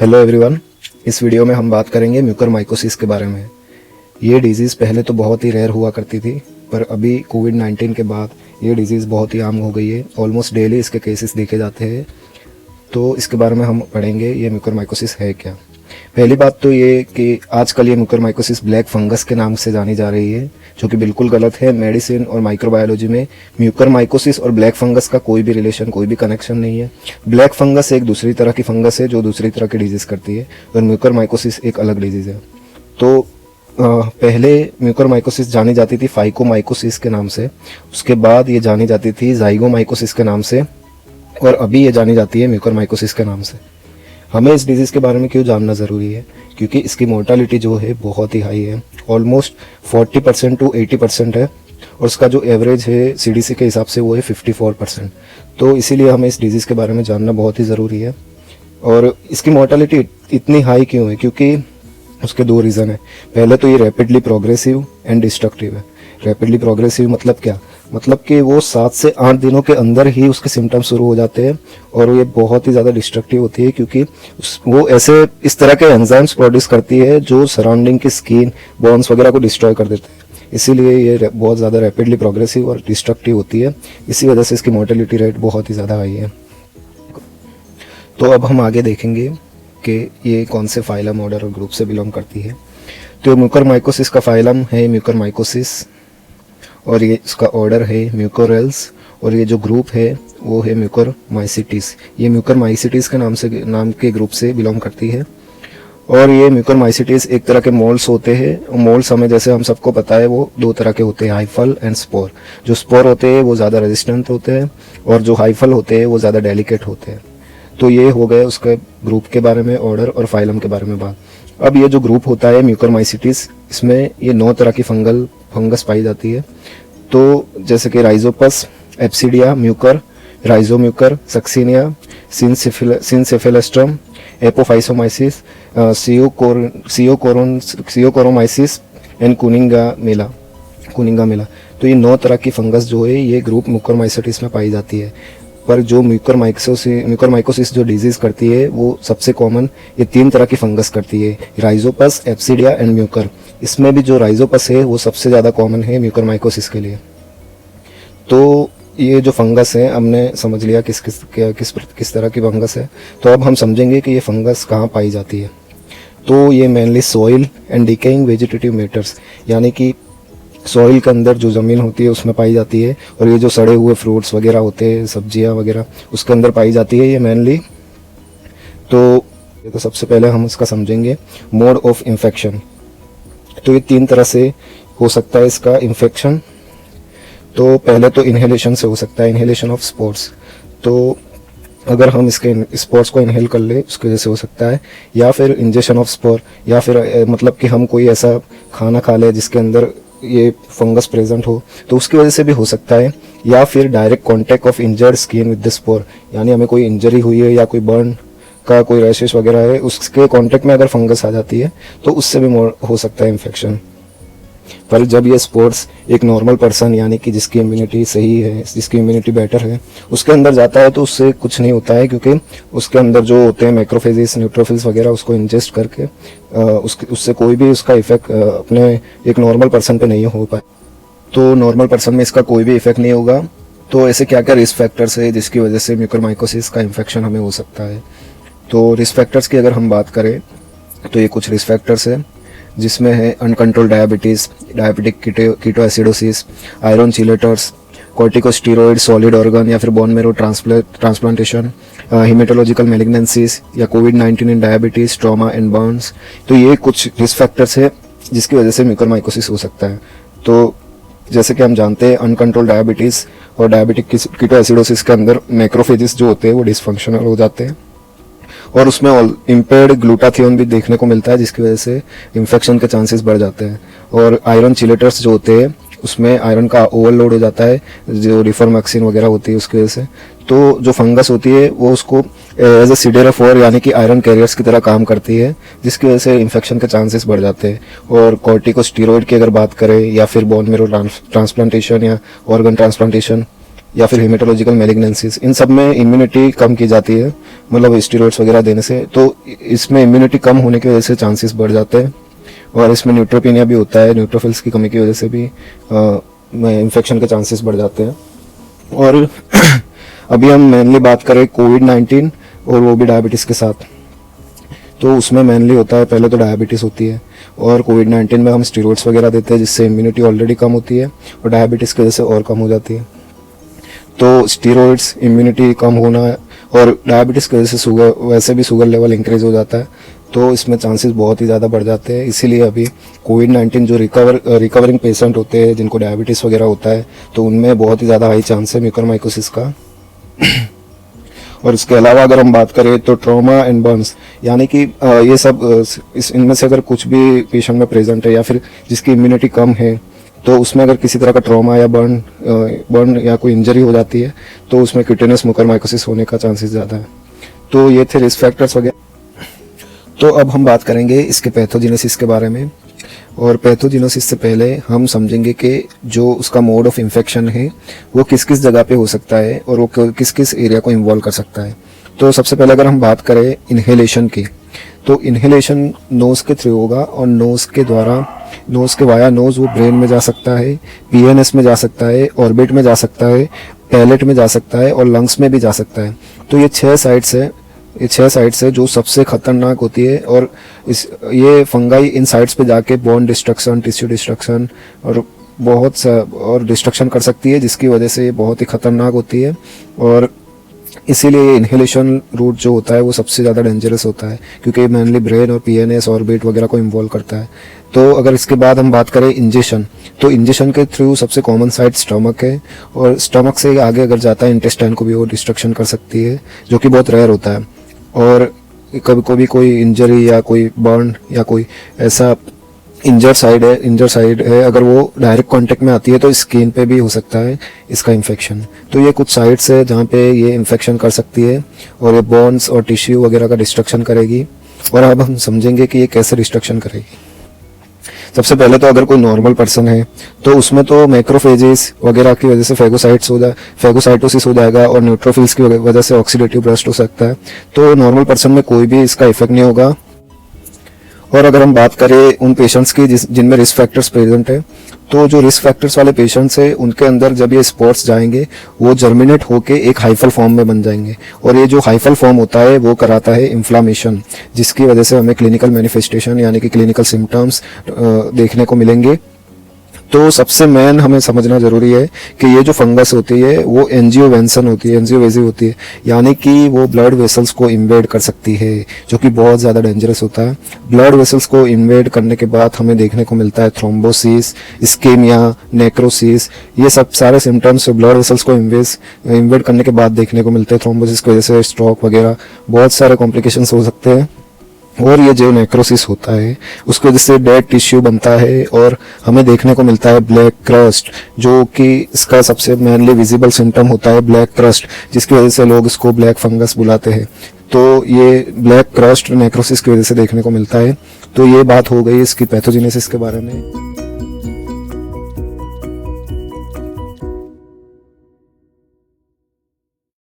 Hello everyone, इस video में हम बात करेंगे म्यूकरमाइकोसिस के बारे में। ये डिजीज़ पहले तो बहुत ही रेयर हुआ करती थी, पर अभी कोविड-19 के बाद ये डिजीज़ बहुत ही आम हो गई है। ऑलमोस्ट डेली इसके केसेस देखे जाते हैं। तो इसके बारे में हम पढ़ेंगे ये म्यूकरमाइकोसिस है क्या। पहली बात तो ये कि आजकल ये म्यूकरमाइकोसिस ब्लैक फंगस के नाम से जानी जा रही है, जो कि बिल्कुल गलत है। मेडिसिन और माइक्रोबायोलॉजी में म्यूकरमाइकोसिस और ब्लैक फंगस का कोई भी रिलेशन, कोई भी कनेक्शन नहीं है। ब्लैक फंगस एक दूसरी तरह की फंगस है जो दूसरी तरह की डिजीज़ करती है, और म्यूकरमाइकोसिस एक अलग डिजीज़ है। तो पहले म्यूकरमाइकोसिस जानी जाती थी फाइकोमाइकोसिस के नाम से, उसके बाद ये जानी जाती थी जाइगोमाइकोसिस के नाम से, और अभी ये जानी जाती है म्यूकरमाइकोसिस के नाम से। हमें इस डिजीज़ के बारे में क्यों जानना ज़रूरी है? क्योंकि इसकी मोर्टालिटी जो है बहुत ही हाई है, ऑलमोस्ट 40% टू 80% है, और उसका जो एवरेज है CDC के हिसाब से वो है 54%। तो इसीलिए हमें इस डिजीज़ के बारे में जानना बहुत ही ज़रूरी है। और इसकी मोर्टालिटी इतनी हाई क्यों है? क्योंकि उसके दो रीज़न है। पहले तो ये रैपिडली प्रोग्रेसिव एंड डिस्ट्रक्टिव है। रैपिडली प्रोग्रेसिव मतलब क्या? मतलब कि वो 7 से 8 दिनों के अंदर ही उसके सिम्टम्स शुरू हो जाते हैं, और ये बहुत ही ज़्यादा डिस्ट्रक्टिव होती है, क्योंकि वो ऐसे इस तरह के एंजाइम्स प्रोड्यूस करती है जो सराउंडिंग की स्किन, बोन्स वगैरह को डिस्ट्रॉय कर देते हैं। इसीलिए ये बहुत ज़्यादा रैपिडली प्रोग्रेसिव और डिस्ट्रक्टिव होती है। इसी वजह से इसकी मोर्टेलिटी रेट बहुत ही ज़्यादा हाई है। तो अब हम आगे देखेंगे कि ये कौन से फाइलम, ऑर्डर और ग्रुप से बिलोंग करती है। तो म्यूकरमाइकोसिस का फाइलम है म्यूकरमाइकोसिस, और ये इसका ऑर्डर है म्यूकोरेल्स, और ये जो ग्रुप है वो है म्यूकरमाइसिटीज। ये म्यूकरमाइसिटीज के नाम के ग्रुप से बिलोंग करती है। और ये म्यूकरमाइसिटीज एक तरह के मोल्ड्स होते हैं। मोल्ड्स हमें, जैसे हम सबको पता है, वो दो तरह के होते हैं, हाइफल एंड स्पोर। जो स्पोर होते हैं वो ज़्यादा रेजिस्टेंट होते हैं, और जो हाइफल होते हैं वो ज़्यादा डेलिकेट होते हैं। तो ये हो गए उसके ग्रुप के बारे में, ऑर्डर और फाइलम के बारे में बात। अब ये जो ग्रुप होता है म्यूकरमाइसिटीज, इसमें ये 9 तरह की फंगस पाई जाती है। तो जैसे कि राइजोपस, एप्सिडिया म्यूकर, राइजोम्यूकर, सक्सिनिया, सिनसेफेलस्ट्रम, एपोफाइसोमाइसिस, सियोकोरोमाइसिस एंड कुनिंगा मेला। तो ये 9 तरह की फंगस जो है ये ग्रुप म्यूकरमाइसिटीज में पाई जाती है। पर जो म्यूकरमाइकोसिस जो डिजीज़ करती है वो सबसे कॉमन ये 3 तरह की फंगस करती है, राइजोपस, एप्सिडिया एंड म्यूकर। इसमें भी जो राइजोपस है वो सबसे ज़्यादा कॉमन है म्यूकरमाइकोसिस के लिए। तो ये जो फंगस है, हमने समझ लिया किस तरह की फंगस है। तो अब हम समझेंगे कि ये फंगस कहाँ पाई जाती है। तो ये mainly soil and decaying vegetative matters, यानी कि सॉइल के अंदर जो ज़मीन होती है उसमें पाई जाती है, और ये जो सड़े हुए फ्रूट्स वगैरह होते हैं, सब्जियां वगैरह, उसके अंदर पाई जाती है ये मेनली। तो सबसे पहले हम इसका समझेंगे मोड ऑफ इन्फेक्शन। तो ये 3 तरह से हो सकता है इसका इन्फेक्शन। तो पहले तो इनहेलेशन से हो सकता है, इनहेलेशन ऑफ स्पोर्स। तो अगर हम इसके स्पोर्स को इनहेल कर ले उसकी वजह से हो सकता है, या फिर इंजेक्शन ऑफ स्पोर, या फिर मतलब कि हम कोई ऐसा खाना खा ले जिसके अंदर ये फंगस प्रेजेंट हो तो उसकी वजह से भी हो सकता है, या फिर direct contact of injured skin with the spore, यानी हमें कोई इंजरी हुई है या कोई बर्न का कोई रैशेस वगैरह है, उसके कांटेक्ट में अगर फंगस आ जाती है तो उससे भी हो सकता है इन्फेक्शन। पर जब ये स्पोर्स एक नॉर्मल पर्सन, यानी कि जिसकी इम्यूनिटी सही है, जिसकी इम्यूनिटी बेटर है, उसके अंदर जाता है तो उससे कुछ नहीं होता है, क्योंकि उसके अंदर जो होते हैं मैक्रोफेजेस, न्यूट्रोफिल्स वगैरह, उसको इंजेस्ट करके उससे कोई भी उसका इफेक्ट अपने एक नॉर्मल पर्सन पे नहीं हो पाए। तो नॉर्मल पर्सन में इसका कोई भी इफेक्ट नहीं होगा। तो ऐसे क्या क्या रिस्क फैक्टर्स है जिसकी वजह से म्यूकरमाइकोसिस का इन्फेक्शन हमें हो सकता है? तो रिस्क फैक्टर्स की अगर हम बात करें तो ये कुछ रिस्क फैक्टर्स है, जिसमें है uncontrolled diabetes, diabetic ketoacidosis, iron chelators, corticosteroid, solid organ या फिर bone marrow transplantation, haematological malignancies, या कोविड-19 in diabetes, trauma and burns. तो ये कुछ रिस्क फैक्टर्स है जिसकी वजह से म्यूकरमाइकोसिस हो सकता है। तो जैसे कि हम जानते हैं अनकंट्रोल डायबिटीज़ और डायबिटिक कीटोएसिडोसिस के अंदर मैक्रोफेजेस जो होते हैं वो डिसफंक्शनल हो जाते हैं, और उसमें इम्पेयर्ड ग्लूटाथियोन भी देखने को मिलता है, जिसकी वजह से इन्फेक्शन के चांसेस बढ़ जाते हैं। और आयरन चिलेटर्स जो होते हैं उसमें आयरन का ओवरलोड हो जाता है, जो रिफॉर्मैक्सिन वगैरह होती है उसकी वजह से। तो जो फंगस होती है वो उसको एज ए सिडेरोफोर, यानी कि आयरन कैरियर्स की तरह काम करती है, जिसकी वजह से इन्फेक्शन के चांसेस बढ़ जाते हैं। और कॉर्टिकोस्टेरॉइड की अगर बात करें, या फिर बोन मैरो ट्रांसप्लांटेशन या ऑर्गन ट्रांसप्लांटेशन, या फिर हेमेटोलॉजिकल मैलिग्नेंसीज, इन सब में इम्यूनिटी कम की जाती है, मतलब स्टेरॉइड्स वगैरह देने से। तो इसमें इम्यूनिटी कम होने की वजह से चांसेस बढ़ जाते हैं, और इसमें न्यूट्रोपिनिया भी होता है, न्यूट्रोफिल्स की कमी की वजह से भी इन्फेक्शन के चांसेस बढ़ जाते हैं। और अभी हम मेनली बात करें कोविड-19 और वो भी डायबिटीज़ के साथ, तो उसमें मेनली होता है, पहले तो डायबिटीज़ होती है, और कोविड-19 में हम स्टेरॉइड्स वगैरह देते हैं जिससे इम्यूनिटी ऑलरेडी कम होती है, और डायबिटीज़ की वजह से और कम हो जाती है। तो स्टेरॉइड्स, इम्यूनिटी कम होना, और डायबिटीज़ की वजह से शुगर, वैसे भी शुगर लेवल इंक्रीज हो जाता है, तो इसमें चांसेस बहुत ही ज़्यादा बढ़ जाते हैं। इसीलिए अभी कोविड-19 जो रिकवरिंग पेशेंट होते हैं जिनको डायबिटीज़ वगैरह होता है, तो उनमें बहुत ही ज़्यादा हाई चांस है म्यूकरमाइकोसिस का। और इसके अलावा अगर हम बात करें तो ट्रॉमा एंड बर्न्स, यानी कि ये सब इनमें से अगर कुछ भी पेशेंट में प्रेजेंट है या फिर जिसकी इम्यूनिटी कम है, तो उसमें अगर किसी तरह का ट्रॉमा या बर्न या कोई इंजरी हो जाती है, तो उसमें क्यूटेनियस म्यूकरमाइकोसिस होने का चांसेस ज़्यादा है। तो ये थे रिस्क फैक्टर्स वगैरह। तो अब हम बात करेंगे इसके पैथोजेनेसिस के बारे में। और पैथोजेनेसिस से पहले हम समझेंगे कि जो उसका मोड ऑफ इन्फेक्शन है वो किस किस जगह पे हो सकता है और वो किस किस एरिया को इन्वॉल्व कर सकता है। तो सबसे पहले अगर हम बात करें इन्हेलेशन की, तो इन्हेलेशन नोज़ के थ्रू होगा, और नोज़ के द्वारा, नोज़ के वाया नोज़ वो ब्रेन में जा सकता है, पीएनएस में जा सकता है, ऑर्बिट में जा सकता है, पैलेट में जा सकता है, और लंग्स में भी जा सकता है। तो ये 6 साइट्स है, ये 6 साइट्स है जो सबसे खतरनाक होती है, और ये फंगाई इन साइट्स पे जाके बोन डिस्ट्रक्शन, टिश्यू डिस्ट्रक्शन और बहुत सा और डिस्ट्रक्शन कर सकती है, जिसकी वजह से ये बहुत ही खतरनाक होती है। और इसीलिए इन्हेलेशन रूट जो होता है वो सबसे ज़्यादा डेंजरस होता है, क्योंकि मेनली ब्रेन और पीएनएस ऑर्बिट वगैरह को इन्वॉल्व करता है। तो अगर इसके बाद हम बात करें इंजेक्शन, तो इंजेक्शन के थ्रू सबसे कॉमन साइट स्टमक है, और स्टमक से आगे अगर जाता है इंटेस्टाइन को भी वो डिस्ट्रक्शन कर सकती है, जो कि बहुत रेयर होता है। और कभी कभी कोई इंजरी या कोई बर्न या कोई ऐसा इंजर साइड है, अगर वो डायरेक्ट कांटेक्ट में आती है तो स्किन पे भी हो सकता है इसका इन्फेक्शन। तो ये कुछ साइट्स है जहाँ पे ये इन्फेक्शन कर सकती है, और ये बोन्स और टिश्यू वगैरह का डिस्ट्रक्शन करेगी। और अब हम समझेंगे कि ये कैसे डिस्ट्रक्शन करेगी। सबसे पहले तो अगर कोई नॉर्मल पर्सन है तो उसमें तो मैक्रोफेजेस वगैरह की वजह से फेगोसाइटोसिस हो जाएगा, और न्यूट्रोफिल्स की वजह से ऑक्सीडेटिव ब्रस्ट हो सकता है। तो नॉर्मल पर्सन में कोई भी इसका इफेक्ट नहीं होगा। और अगर हम बात करें उन पेशेंट्स की जिनमें रिस्क फैक्टर्स प्रेजेंट है, तो जो रिस्क फैक्टर्स वाले पेशेंट्स है उनके अंदर जब ये स्पॉट्स जाएंगे वो जर्मिनेट होके एक हाइफल फॉर्म में बन जाएंगे, और ये जो हाइफल फॉर्म होता है वो कराता है इन्फ्लामेशन, जिसकी वजह से हमें क्लिनिकल मैनिफेस्टेशन यानी कि क्लिनिकल सिम्टम्स देखने को मिलेंगे। तो सबसे मेन हमें समझना जरूरी है कि ये जो फंगस होती है वो एंजियोवेंसन होती है, एंजियोवेजी होती है, यानी कि वो ब्लड वेसल्स को इन्वेड कर सकती है, जो कि बहुत ज़्यादा डेंजरस होता है। ब्लड वेसल्स को इन्वेड करने के बाद हमें देखने को मिलता है थ्रोम्बोसिस, इस्केमिया, नेक्रोसिस, ये सब सारे सिम्टम्स ब्लड वेसल्स को इन्वेड करने के बाद देखने को मिलते हैं। थ्रोम्बोसिस की वजह से स्ट्रोक वगैरह बहुत सारे कॉम्प्लिकेशंस हो सकते हैं। और ये जो नेक्रोसिस होता है उसकी वजह से डेड टिश्यू बनता है, और हमें देखने को मिलता है ब्लैक क्रस्ट, जो कि इसका सबसे मेनली विजिबल सिम्टम होता है ब्लैक क्रस्ट, जिसकी वजह से लोग इसको ब्लैक फंगस बुलाते हैं। तो ये ब्लैक क्रस्ट नेक्रोसिस की वजह से देखने को मिलता है। तो ये बात हो गई इसकी पैथोजेनेसिस के बारे में।